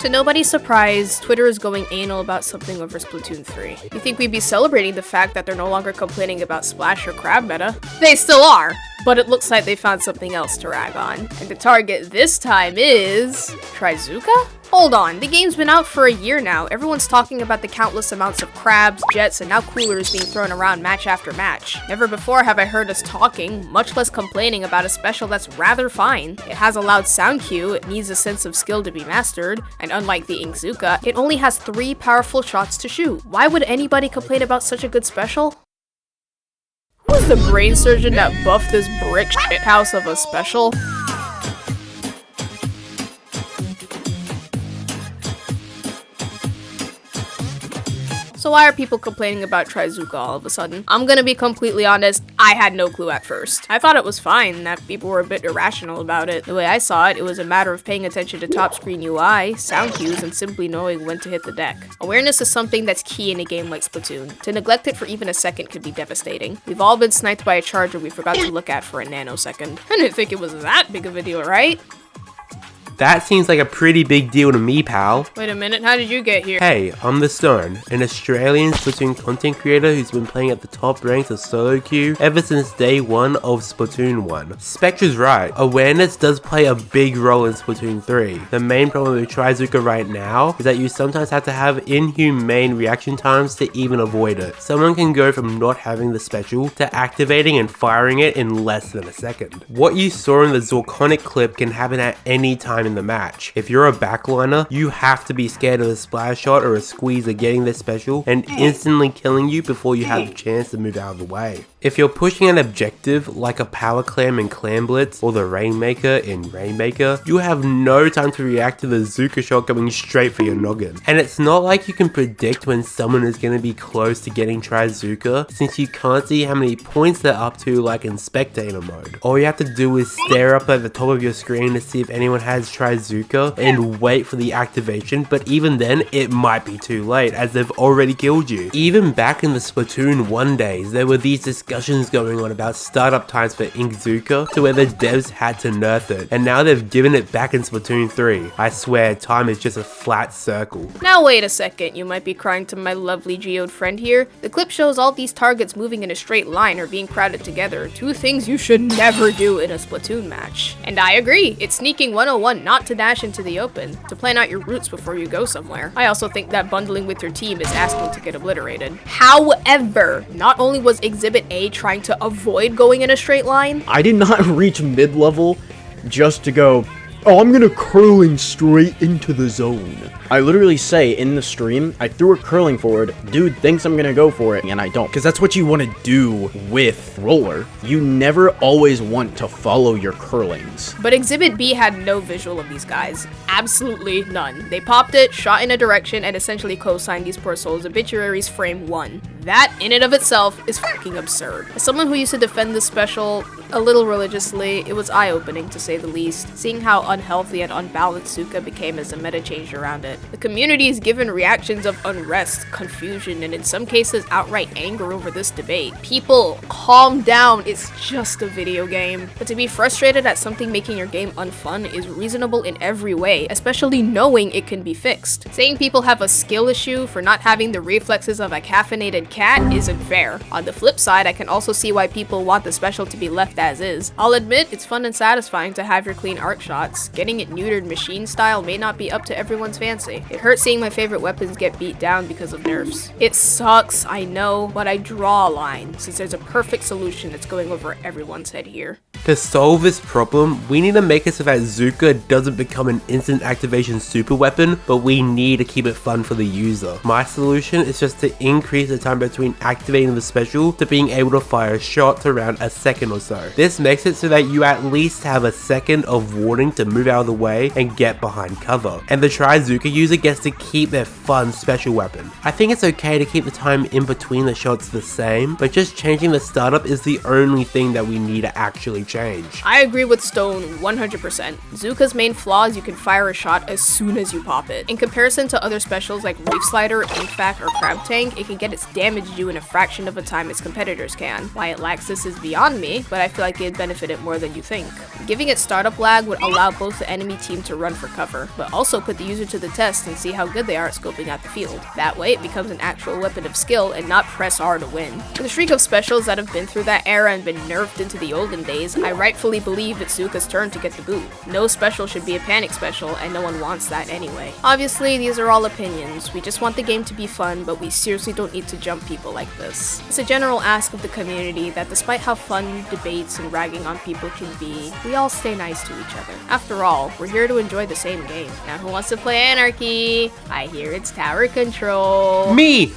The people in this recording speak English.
To nobody's surprise, Twitter is going anal about something over Splatoon 3. You think we'd be celebrating the fact that they're no longer complaining about Splash or Crab meta? They still are! But it looks like they found something else to rag on. And the target this time is... Trizooka? Hold on, the game's been out for a year now. Everyone's talking about the countless amounts of crabs, jets, and now coolers being thrown around match after match. Never before have I heard us talking, much less complaining about a special that's rather fine. It has a loud sound cue, it needs a sense of skill to be mastered, and unlike the Trizooka, it only has 3 powerful shots to shoot. Why would anybody complain about such a good special? Who was the brain surgeon that buffed this brick shithouse of a special? So why are people complaining about Trizooka all of a sudden? I'm gonna be completely honest, I had no clue at first. I thought it was fine that people were a bit irrational about it. The way I saw it, it was a matter of paying attention to top screen UI, sound cues, and simply knowing when to hit the deck. Awareness is something that's key in a game like Splatoon. To neglect it for even a second could be devastating. We've all been sniped by a charger we forgot to look at for a nanosecond. I didn't think it was that big of a deal, right? That seems like a pretty big deal to me, pal. Wait a minute, how did you get here? Hey, I'm The Stone, an Australian Splatoon content creator who's been playing at the top ranks of solo queue ever since day 1 of Splatoon 1. Spectre's right, awareness does play a big role in Splatoon 3. The main problem with Trizooka right now is that you sometimes have to have inhumane reaction times to even avoid it. Someone can go from not having the special to activating and firing it in less than a second. What you saw in the Zorconic clip can happen at any time in the match. If you're a backliner, you have to be scared of a splash shot or a squeezer getting this special and instantly killing you before you have the chance to move out of the way. If you're pushing an objective like a power clam in Clam Blitz or the Rainmaker in Rainmaker, you have no time to react to the Zuka shot coming straight for your noggin. And it's not like you can predict when someone is going to be close to getting Trizooka, since you can't see how many points they're up to like in spectator mode. All you have to do is stare up at the top of your screen to see if anyone has Trizooka and wait for the activation, but even then it might be too late as they've already killed you. Even back in the Splatoon 1 days, there were these discussions going on about startup times for Trizooka to where the devs had to nerf it, and now they've given it back in Splatoon 3. I swear, time is just a flat circle. Now wait a second, you might be crying to my lovely geode friend here. The clip shows all these targets moving in a straight line or being crowded together, 2 things you should never do in a Splatoon match. And I agree, it's sneaking 101 not to dash into the open, to plan out your routes before you go somewhere. I also think that bundling with your team is asking to get obliterated. However, not only was Exhibit A trying to avoid going in a straight line, I did not reach mid-level just to go, oh, I'm gonna curling straight into the zone. I literally say in the stream, I threw a curling forward, dude thinks I'm gonna go for it, and I don't. Because that's what you want to do with roller. You never always want to follow your curlings. But Exhibit B had no visual of these guys. Absolutely none. They popped it, shot in a direction, and essentially co-signed these poor souls' obituaries frame 1. That, in and of itself, is fucking absurd. As someone who used to defend this special a little religiously, it was eye-opening to say the least, seeing how unhealthy and unbalanced Zuka became as the meta changed around it. The community is given reactions of unrest, confusion, and in some cases outright anger over this debate. People, calm down, it's just a video game. But to be frustrated at something making your game unfun is reasonable in every way, especially knowing it can be fixed. Saying people have a skill issue for not having the reflexes of a caffeinated cat isn't fair. On the flip side, I can also see why people want the special to be left as is. I'll admit, it's fun and satisfying to have your clean arc shots. Getting it neutered machine style may not be up to everyone's fancy. It hurts seeing my favorite weapons get beat down because of nerfs. It sucks, I know, but I draw a line, since there's a perfect solution that's going over everyone's head here. To solve this problem, we need to make it so that Zuka doesn't become an instant activation super weapon, but we need to keep it fun for the user. My solution is just to increase the time between activating the special to being able to fire a shot to around a second or so. This makes it so that you at least have a second of warning to move out of the way and get behind cover, and the Trizooka user gets to keep their fun special weapon. I think it's okay to keep the time in between the shots the same, but just changing the startup is the only thing that we need to actually change. change. I agree with Stone 100%. Zooka's main flaw is you can fire a shot as soon as you pop it. In comparison to other specials like Reef Slider, Inkfac, or Crab Tank, it can get its damage due in a fraction of a time its competitors can. Why it lacks this is beyond me, but I feel like it'd benefit it more than you think. Giving it startup lag would allow both the enemy team to run for cover, but also put the user to the test and see how good they are at scoping out the field. That way it becomes an actual weapon of skill and not press R to win. In the streak of specials that have been through that era and been nerfed into the olden days, I rightfully believe it's Zooka's turn to get the boot. No special should be a panic special, and no one wants that anyway. Obviously, these are all opinions. We just want the game to be fun, but we seriously don't need to jump people like this. It's a general ask of the community that despite how fun debates and ragging on people can be, we all stay nice to each other. After all, we're here to enjoy the same game. Now who wants to play Anarchy? I hear it's tower control. Me!